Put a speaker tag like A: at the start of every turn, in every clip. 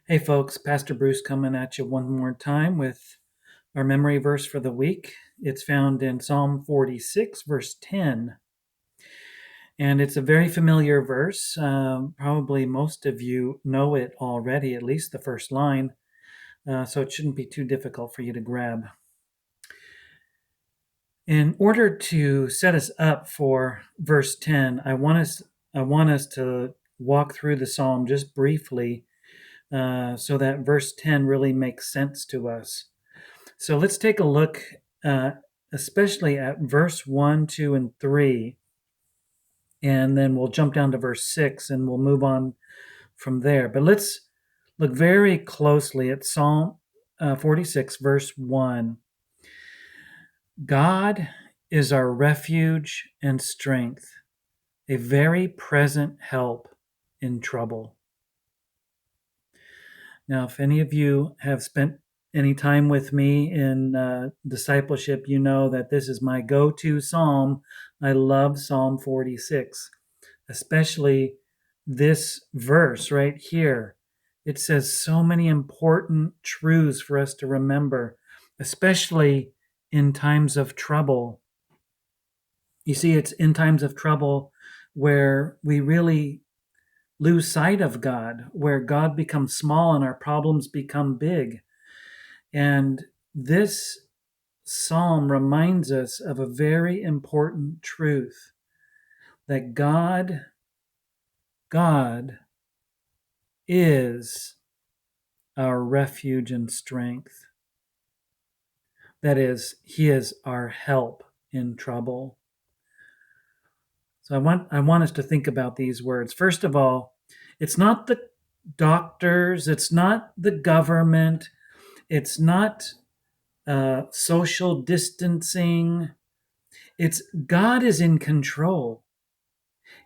A: Hey folks, Pastor Bruce coming at you one more time with our memory verse for the week. It's found in Psalm 46, verse 10. And it's a very familiar verse. Probably most of you know it already, at least the first line. So it shouldn't be too difficult for you to grab. In order to set us up for verse 10, I want us to walk through the psalm just briefly so that verse 10 really makes sense to us. So let's take a look, especially at verse 1, 2, and 3, and then we'll jump down to verse 6 and we'll move on from there. But let's look very closely at Psalm 46, verse 1. God is our refuge and strength, a very present help in trouble. Now, if any of you have spent any time with me in discipleship, you know that this is my go-to psalm. I love Psalm 46, especially this verse right here. It says so many important truths for us to remember, especially in times of trouble. You see, it's in times of trouble where we really lose sight of God, where God becomes small and our problems become big. And this psalm reminds us of a very important truth that God is our refuge and strength. That is, He is our help in trouble. So I want us to think about these words. First of all, it's not the doctors, it's not the government, it's not social distancing. It's God is in control.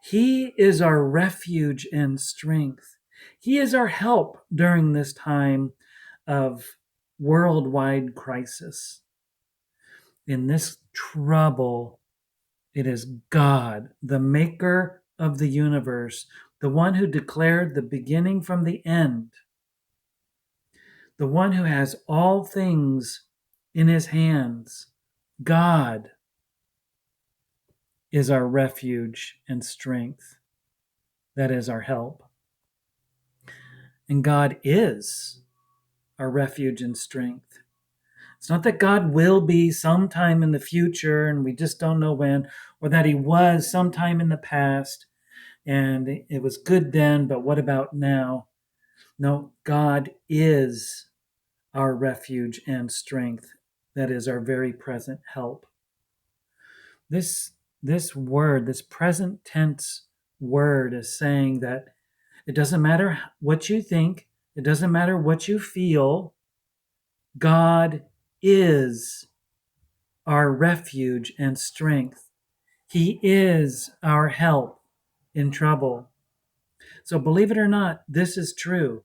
A: He is our refuge and strength. He is our help during this time of worldwide crisis. In this trouble, it is God, the maker of the universe, the one who declared the beginning from the end, the one who has all things in his hands. God is our refuge and strength. That is our help. And God is our refuge and strength. It's not that God will be sometime in the future and we just don't know when, or that he was sometime in the past and it was good then, but what about now? No, God is our refuge and strength. That is our very present help. This word, this present tense word is saying that it doesn't matter what you think, it doesn't matter what you feel, God is our refuge and strength. He is our help in trouble. So believe it or not, this is true.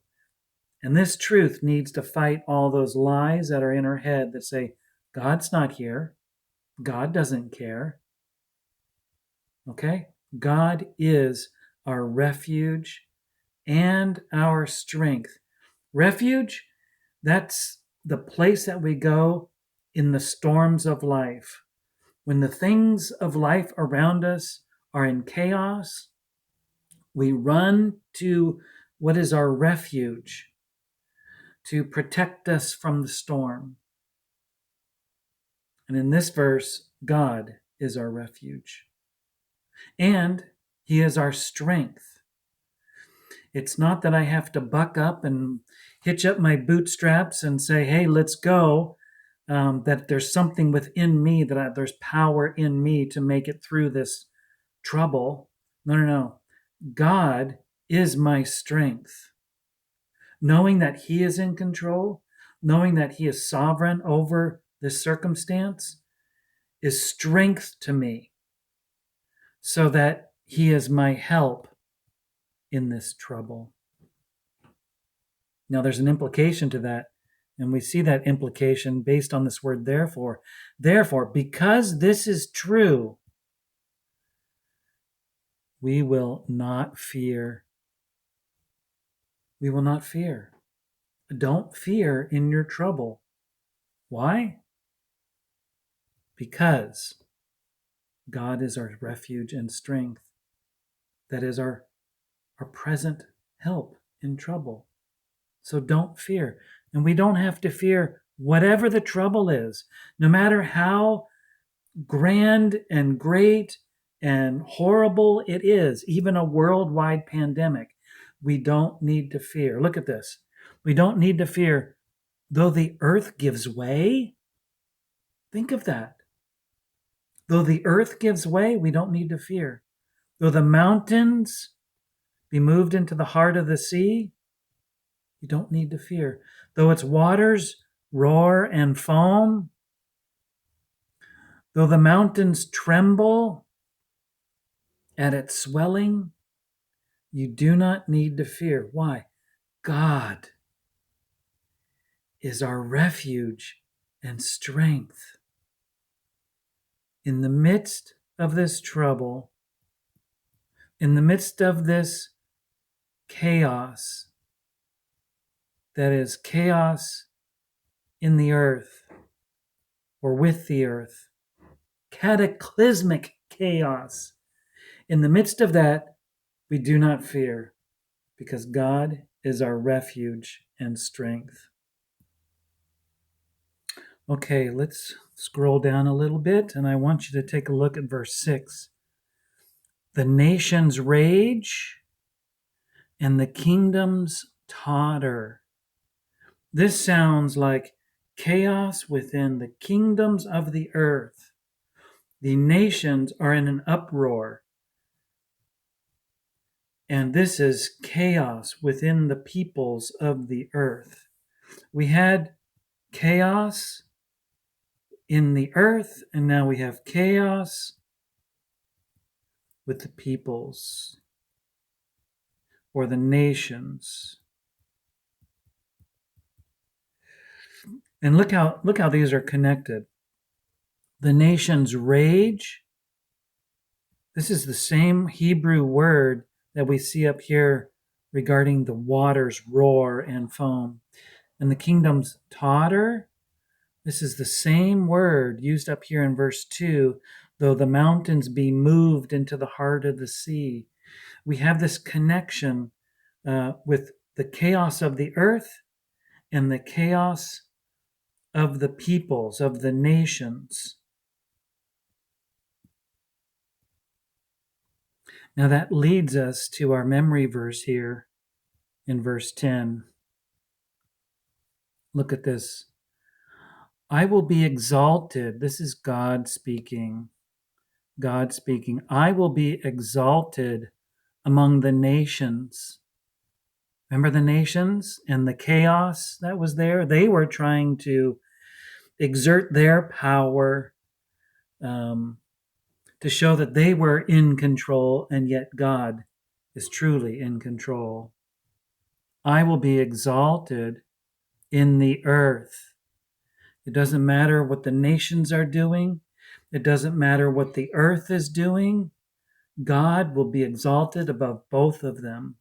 A: And this truth needs to fight all those lies that are in our head that say, God's not here. God doesn't care. Okay? God is our refuge and our strength. Refuge, that's the place that we go in the storms of life. When the things of life around us are in chaos, we run to what is our refuge to protect us from the storm. And in this verse, God is our refuge. And he is our strength. It's not that I have to buck up and hitch up my bootstraps and say, hey, let's go. That there's something within me, that there's power in me to make it through this trouble. No. God is my strength. Knowing that he is in control, knowing that he is sovereign over this circumstance is strength to me, so that he is my help in this trouble. Now, there's an implication to that, and we see that implication based on this word therefore. Therefore, because this is true, we will not fear. We will not fear. Don't fear in your trouble. Why? Because God is our refuge and strength. That is our present help in trouble. So don't fear. And we don't have to fear whatever the trouble is, no matter how grand and great and horrible it is, even a worldwide pandemic. We don't need to fear. Look at this. We don't need to fear though the earth gives way. Think of that. Though the earth gives way, we don't need to fear. Though the mountains be moved into the heart of the sea, you don't need to fear. Though its waters roar and foam, though the mountains tremble at its swelling, you do not need to fear. Why? God is our refuge and strength. In the midst of this trouble, in the midst of this chaos, that is chaos in the earth or with the earth, cataclysmic chaos, in the midst of that, we do not fear because God is our refuge and strength. Okay, let's scroll down a little bit, and I want you to take a look at verse 6. The nations rage and the kingdoms totter. This sounds like chaos within the kingdoms of the earth. The nations are in an uproar. And this is chaos within the peoples of the earth. We had chaos in the earth, and now we have chaos with the peoples or the nations. And look how these are connected. The nations rage. This is the same Hebrew word that we see up here regarding the waters roar and foam. And the kingdoms totter. This is the same word used up here in verse 2, though the mountains be moved into the heart of the sea. We have this connection with the chaos of the earth and the chaos of the peoples, of the nations. Now that leads us to our memory verse here in verse 10. Look at this. I will be exalted. This is God speaking. God speaking. I will be exalted among the nations. Remember the nations and the chaos that was there? They were trying to exert their power to show that they were in control, and yet God is truly in control. I will be exalted in the earth. It doesn't matter what the nations are doing. It doesn't matter what the earth is doing. God will be exalted above both of them.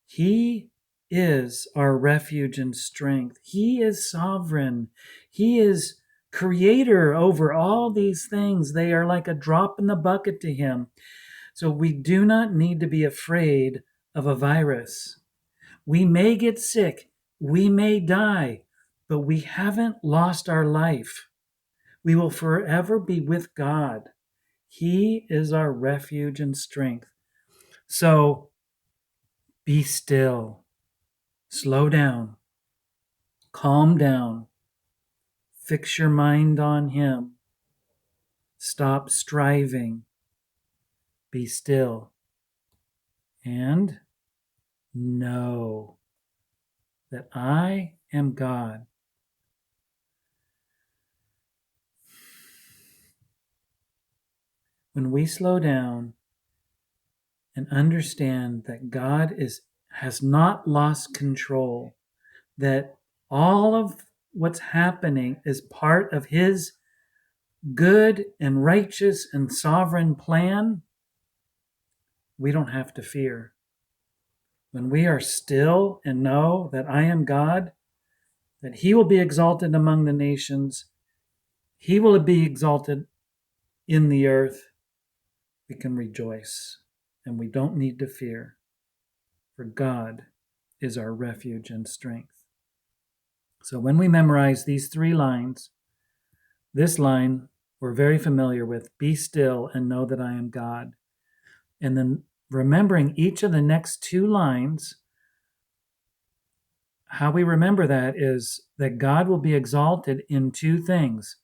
A: He is our refuge and strength. He is sovereign. He is creator over all these things. They are like a drop in the bucket to him. So we do not need to be afraid of a virus. We may get sick. We may die, but we haven't lost our life. We will forever be with God. He is our refuge and strength. So be still. Slow down. Calm down. Fix your mind on him. Stop striving. Be still. And know that I am God. When we slow down and understand that God has not lost control, that all of what's happening is part of his good and righteous and sovereign plan, we don't have to fear. when we are still and know that I am God, that he will be exalted among the nations, he will be exalted in the earth, we can rejoice and we don't need to fear, for God is our refuge and strength. So when we memorize these 3 lines, this line we're very familiar with, be still and know that I am God. And then remembering each of the next 2 lines, how we remember that is that God will be exalted in 2 things.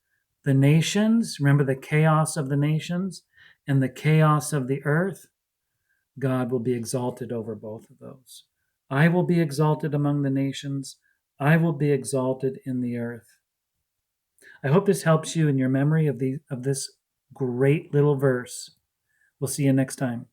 A: The nations, remember the chaos of the nations and the chaos of the earth, God will be exalted over both of those. I will be exalted among the nations. I will be exalted in the earth. I hope this helps you in your memory of this great little verse. We'll see you next time.